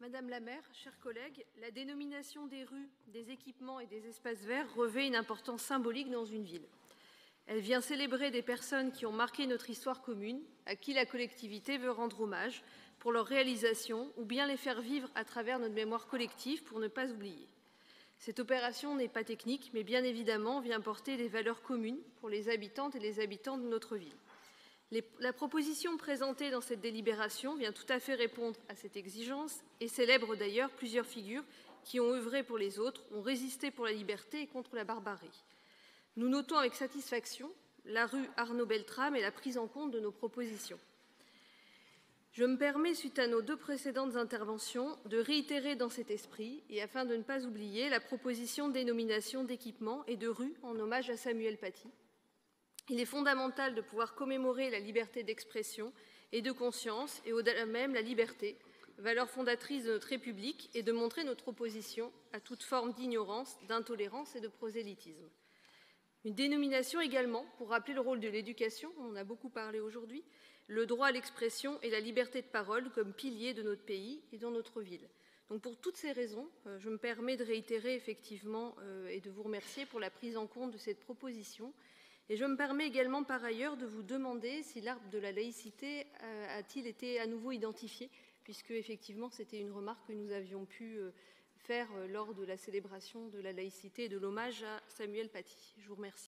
Madame la maire, chers collègues, la dénomination des rues, des équipements et des espaces verts revêt une importance symbolique dans une ville. Elle vient célébrer des personnes qui ont marqué notre histoire commune, à qui la collectivité veut rendre hommage pour leur réalisation ou bien les faire vivre à travers notre mémoire collective pour ne pas oublier. Cette opération n'est pas technique, mais bien évidemment vient porter des valeurs communes pour les habitantes et les habitants de notre ville. La proposition présentée dans cette délibération vient tout à fait répondre à cette exigence et célèbre d'ailleurs plusieurs figures qui ont œuvré pour les autres, ont résisté pour la liberté et contre la barbarie. Nous notons avec satisfaction la rue Arnaud-Beltrame et la prise en compte de nos propositions. Je me permets, suite à nos deux précédentes interventions, de réitérer dans cet esprit, et afin de ne pas oublier, la proposition de dénomination d'équipements et de rues en hommage à Samuel Paty. Il est fondamental de pouvoir commémorer la liberté d'expression et de conscience, et au-delà même la liberté, valeur fondatrice de notre République, et de montrer notre opposition à toute forme d'ignorance, d'intolérance et de prosélytisme. Une dénomination également pour rappeler le rôle de l'éducation, on en a beaucoup parlé aujourd'hui, le droit à l'expression et la liberté de parole comme piliers de notre pays et dans notre ville. Donc pour toutes ces raisons, je me permets de réitérer effectivement et de vous remercier pour la prise en compte de cette proposition. Et je me permets également par ailleurs de vous demander si l'arbre de la laïcité a-t-il été à nouveau identifié, puisque effectivement c'était une remarque que nous avions pu faire lors de la célébration de la laïcité et de l'hommage à Samuel Paty. Je vous remercie.